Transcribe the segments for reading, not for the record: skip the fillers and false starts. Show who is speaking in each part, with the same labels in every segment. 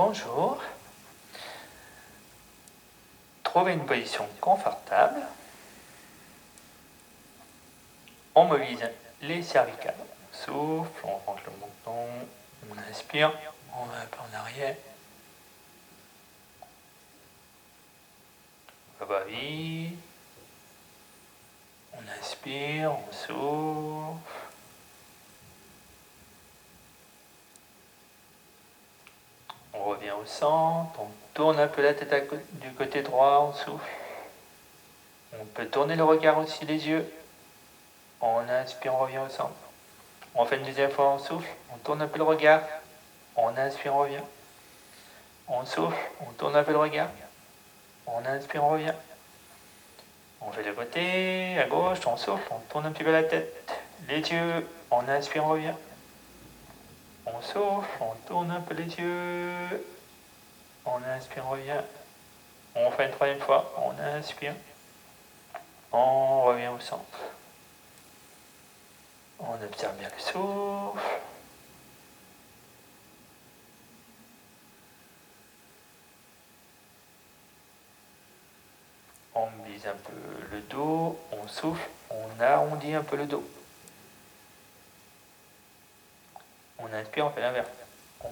Speaker 1: Bonjour. Trouvez une position confortable. On mobilise les cervicales. On souffle, on rentre le menton, on inspire, on va un peu en arrière. On va vite. On inspire, on souffle. On revient au centre, on tourne un peu la tête du côté droit, on souffle. On peut tourner le regard aussi, les yeux. On inspire, on revient au centre. On fait une deuxième fois, on souffle, on tourne un peu le regard. On inspire, on revient. On souffle, on tourne un peu le regard. On inspire, on revient. On fait le côté, à gauche, on souffle, on tourne un petit peu la tête. Les yeux, on inspire, on revient. On souffle, on tourne un peu les yeux. On inspire, on revient. On fait une troisième fois, on inspire. On revient au centre. On observe bien le souffle. On mobilise un peu le dos, on souffle, on arrondit un peu le dos. On inspire, on fait l'inverse. On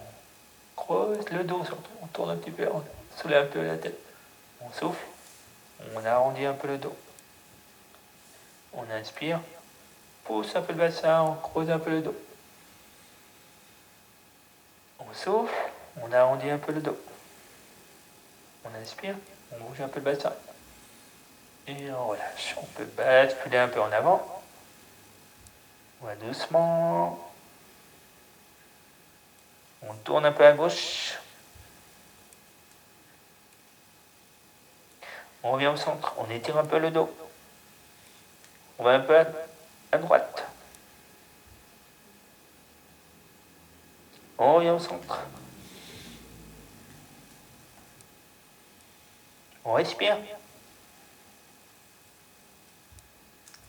Speaker 1: creuse le dos surtout, on tourne un petit peu, on soulève un peu la tête. On souffle, on arrondit un peu le dos. On inspire, pousse un peu le bassin, on creuse un peu le dos. On souffle, on arrondit un peu le dos. On inspire, on bouge un peu le bassin. Et on relâche. On peut basculer un peu en avant. On va doucement. On tourne un peu à gauche. On revient au centre. On étire un peu le dos. On va un peu à droite. On revient au centre. On respire.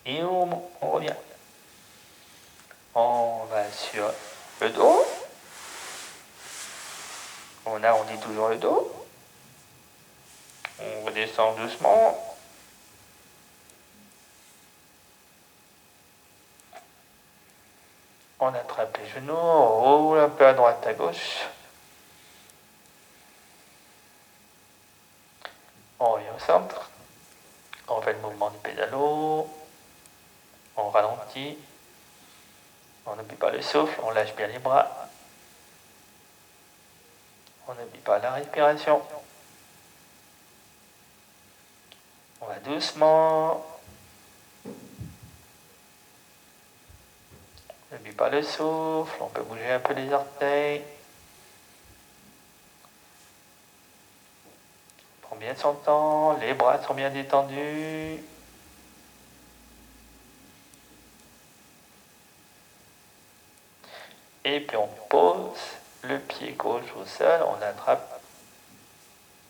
Speaker 1: Et on revient. On va sur le dos. On arrondit toujours le dos. On redescend doucement. On attrape les genoux, on roule un peu à droite, à gauche. On revient au centre. On fait le mouvement du pédalo. On ralentit. On n'oublie pas le souffle, on lâche bien les bras. On n'oublie pas la respiration. On va doucement. On n'oublie pas le souffle, on peut bouger un peu les orteils. On prend bien son temps, les bras sont bien détendus. Et puis on pose le pied gauche au sol, on attrape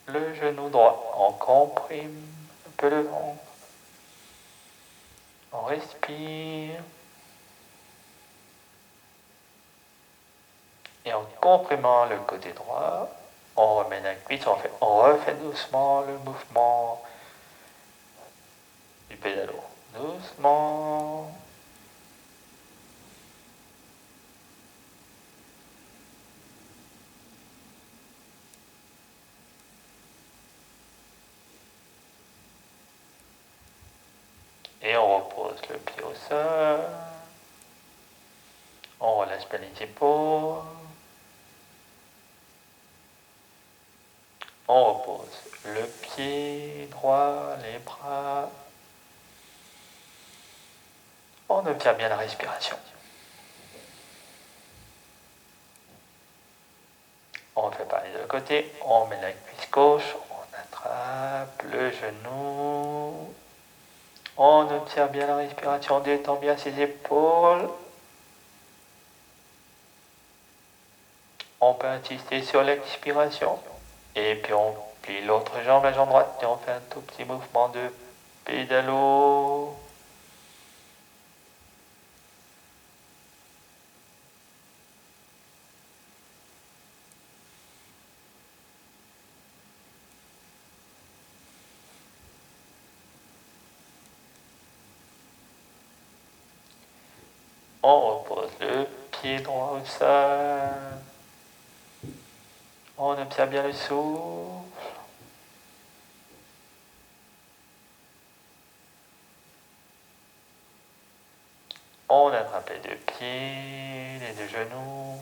Speaker 1: le genou droit. On comprime un peu le ventre. On respire. Et en comprimant le côté droit, on remet la cuisse, on refait doucement le mouvement du pédalo. Doucement. Et on repose le pied au sol. On relâche bien les épaules. On repose le pied droit, les bras. On observe bien la respiration. On fait pareil de l'autre côté. On met la cuisse gauche. On attrape le genou. On observe bien la respiration. On détend bien ses épaules. On peut insister sur l'expiration. Et puis on plie l'autre jambe, la jambe droite. Et on fait un tout petit mouvement de pédalo. On repose le pied droit au sol. On observe bien le souffle. On attrape les deux pieds, les deux genoux.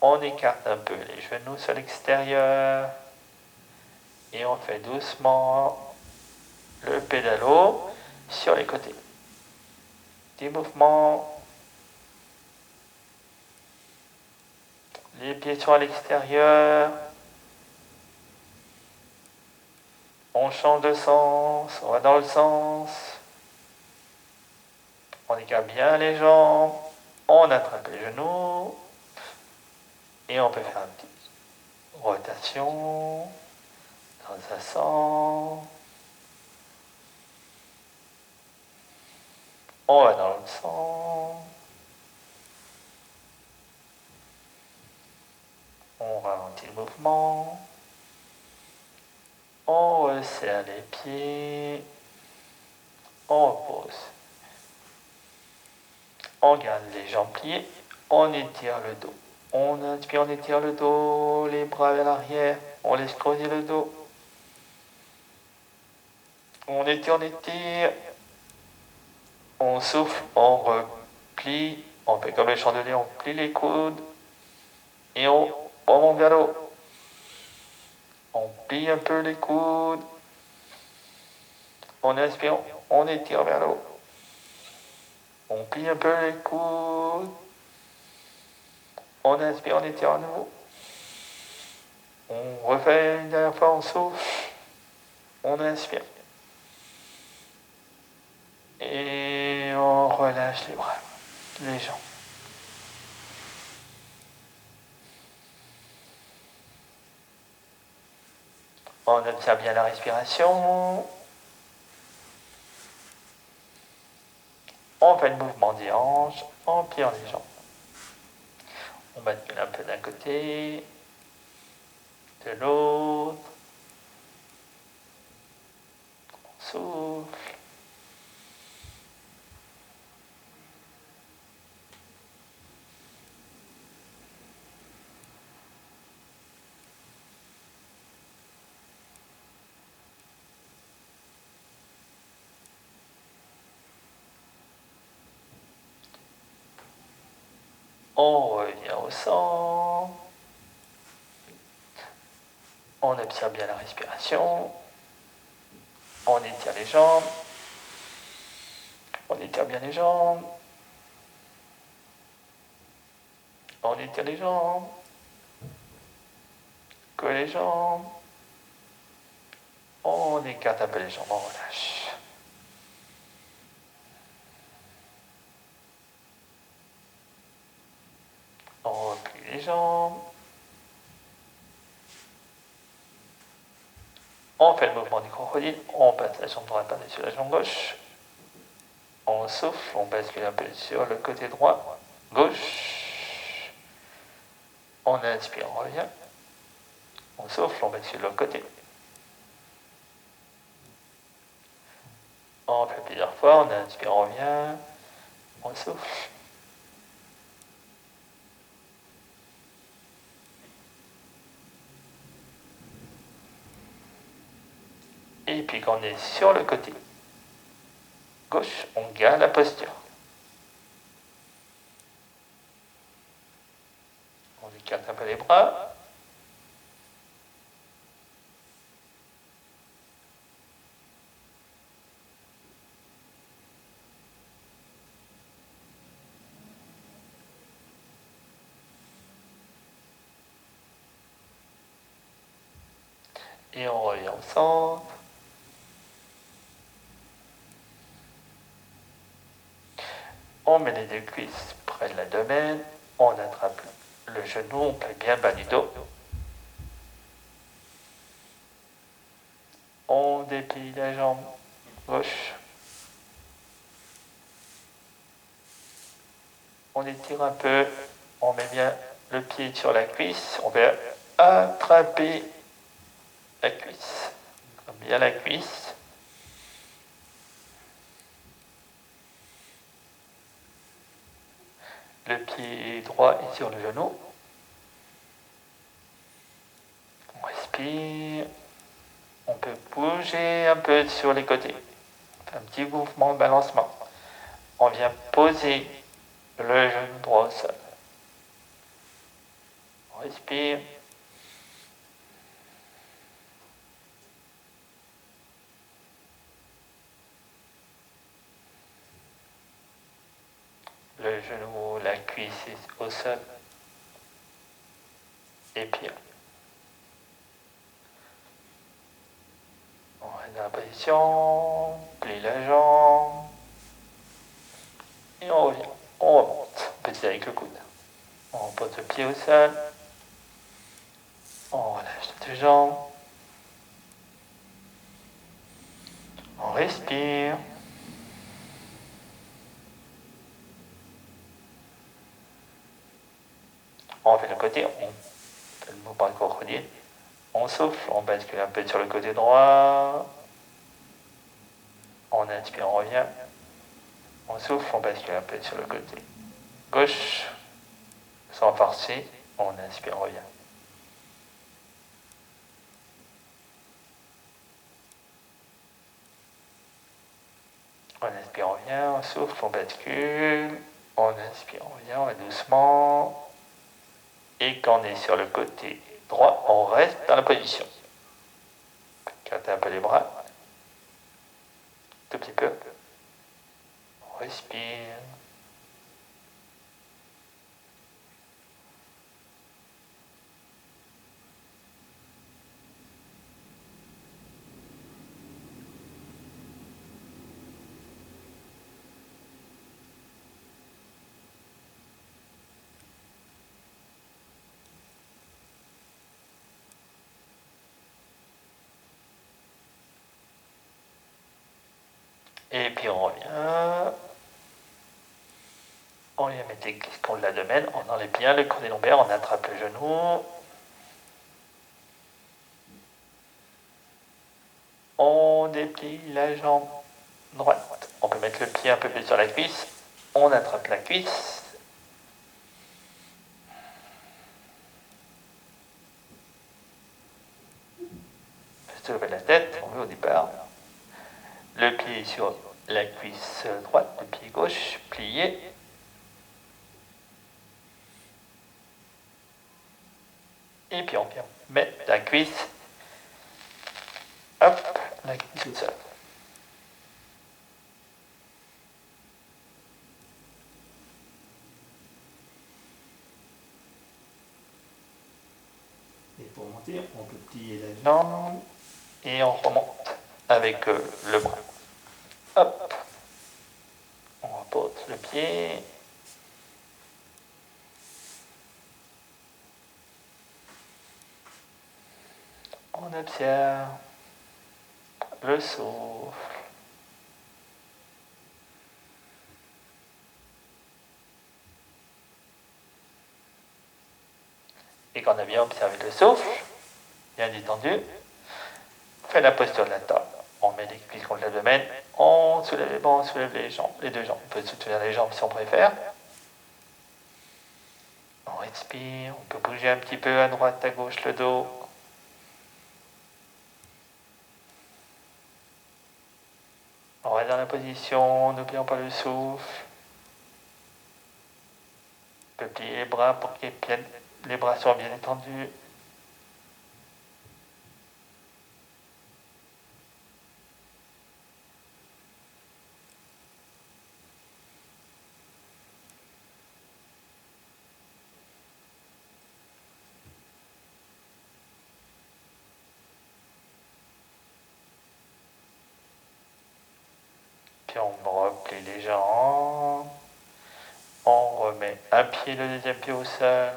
Speaker 1: On écarte un peu les genoux sur l'extérieur. Et on fait doucement le pédalo sur les côtés. Petit mouvement. Les pieds sont à l'extérieur. On change de sens. On va dans le sens. On écarte bien les jambes. On attrape les genoux. Et on peut faire une petite rotation dans un sens. On va dans l'autre sens. On ralentit le mouvement. On resserre les pieds. On repose. On garde les jambes pliées. On étire le dos. On inspire, on étire le dos, les bras vers l'arrière. On laisse creuser le dos. On étire, on étire. On souffle, on replie. On fait comme le chandelier, on plie les coudes. Et on remonte vers le haut. On plie un peu les coudes. On inspire, on étire vers le haut. On plie un peu les coudes. On inspire, on étire à nouveau. On refait une dernière fois, on souffle. On inspire. Et on relâche les bras, les jambes. On observe bien la respiration. On fait le mouvement des hanches en pliant les jambes. On bascule un peu d'un côté, de l'autre. On souffle. On revient au centre. On observe bien la respiration. On étire les jambes. On étire bien les jambes. On étire les jambes. Colle les jambes. On écarte un peu les jambes, on relâche. On replie les jambes. On fait le mouvement du crocodile. On passe la jambe droite par-dessus la jambe gauche. On souffle, on bascule un peu sur le côté droit, gauche. On inspire, on revient. On souffle, on bascule de l'autre côté. On fait plusieurs fois, on inspire, on revient. On souffle. Et puis quand on est sur le côté gauche, on garde la posture. On écarte un peu les bras. Et on revient au centre. On met les deux cuisses près de l'abdomen. On attrape le genou, on plaque bien le bas du dos. On déplie la jambe gauche. On étire un peu. On met bien le pied sur la cuisse. On va attraper la cuisse. Bien la cuisse. Le pied droit est sur le genou. On respire. On peut bouger un peu sur les côtés. Un petit mouvement de balancement. On vient poser le genou droit au sol. On respire. Le genou, la cuisse est au sol. Et puis, on reste dans la position, plie la jambe. Et on revient. On remonte. Petit avec le coude. On pose le pied au sol. On relâche les deux jambes. On respire. On fait le côté, on fait le mouvement de crocodile. On souffle, on bascule un peu sur le côté droit. On inspire, on revient. On souffle, on bascule un peu sur le côté gauche. Sans forcer, on inspire, on revient. On inspire, on revient, on souffle, on bascule. On inspire, on revient, on va doucement. Et quand on est sur le côté droit, on reste dans la position. Écartez un peu les bras. Tout petit peu. On respire. Et puis on revient. On vient mettre les cuisses contre l'abdomen. On enlève bien le creux des lombaires. On attrape le genou. On déplie la jambe droite. On peut mettre le pied un peu plus sur la cuisse. On attrape la cuisse. Se lever la tête, on veut au départ. Le pied sur la cuisse droite, le pied gauche, plié. Et puis on vient mettre la cuisse. Hop, la cuisse au sol. Et pour monter, on peut plier la jambe et on remonte avec le bras. Hop, on repose le pied. On observe le souffle. Et quand on a bien observé le souffle, bien détendu, on fait la posture de la table. On met les cuisses contre l'abdomen, on soulève les bras, on soulève les jambes, les deux jambes. On peut soutenir les jambes si on préfère. On respire, on peut bouger un petit peu à droite, à gauche le dos. On reste dans la position, n'oublions pas le souffle. On peut plier les bras pour que les bras soient bien étendus. Puis on replie les jambes. On remet un pied, le deuxième pied au sol.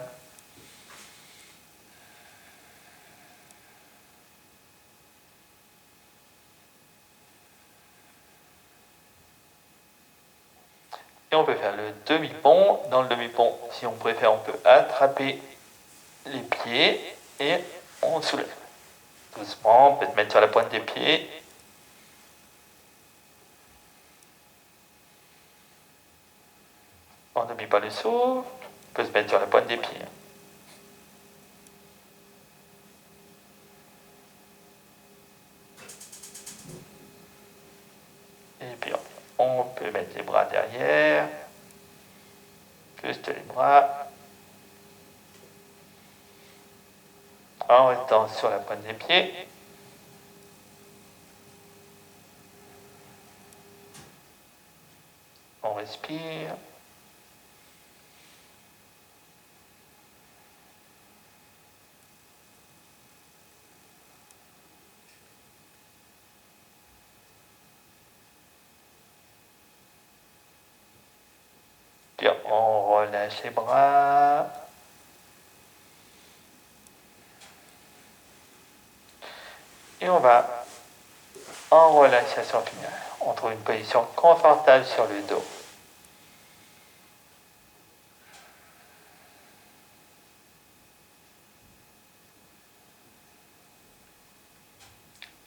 Speaker 1: Et on peut faire le demi-pont. Dans le demi-pont, si on préfère, on peut attraper les pieds et on soulève. Doucement, on peut se mettre sur la pointe des pieds. On n'oublie pas le le souffle, on peut se mettre sur la pointe des pieds. Et puis on peut mettre les bras derrière, juste les bras, en restant sur la pointe des pieds. On respire. Puis on relâche les bras. Et on va, en relaxation finale, on trouve une position confortable sur le dos.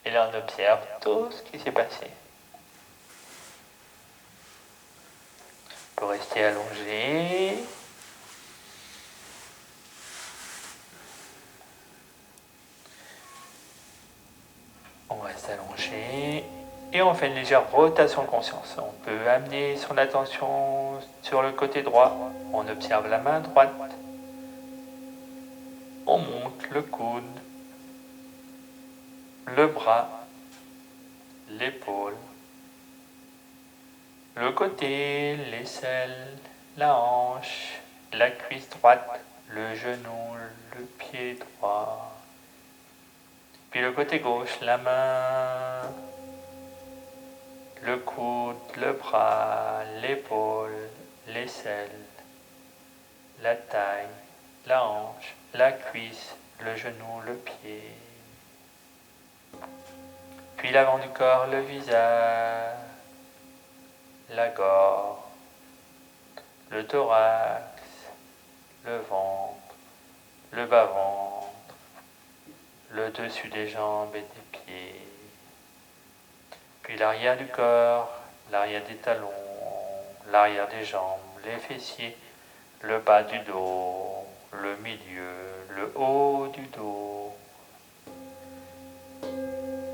Speaker 1: Et là, on observe tout ce qui s'est passé. On peut rester allongé. On reste allongé. Et on fait une légère rotation de conscience. On peut amener son attention sur le côté droit. On observe la main droite. On monte le coude, le bras, l'épaule, le côté, l'aisselle, la hanche, la cuisse droite, le genou, le pied droit. Puis le côté gauche, la main, le coude, le bras, l'épaule, l'aisselle, la taille, la hanche, la cuisse, le genou, le pied. Puis l'avant du corps, le visage, la gorge, le thorax, le ventre, le bas-ventre, le dessus des jambes et des pieds. Puis l'arrière du corps, l'arrière des talons, l'arrière des jambes, les fessiers, le bas du dos, le milieu, le haut du dos,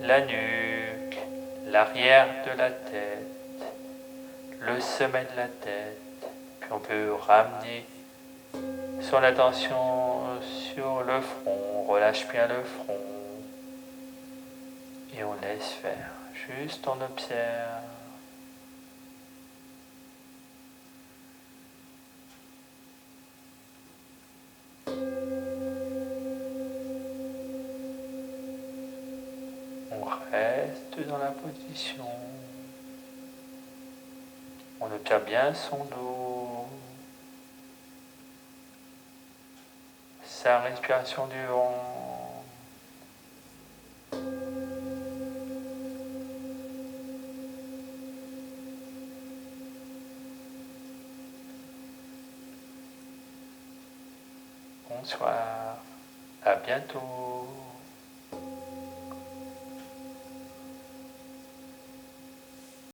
Speaker 1: la nuque, l'arrière de la tête, le sommet de la tête. Puis on peut ramener son attention sur le front, on relâche bien le front et on laisse faire. Juste on observe. On reste dans la position. On observe bien son dos, sa respiration du ventre. Bonsoir, à bientôt.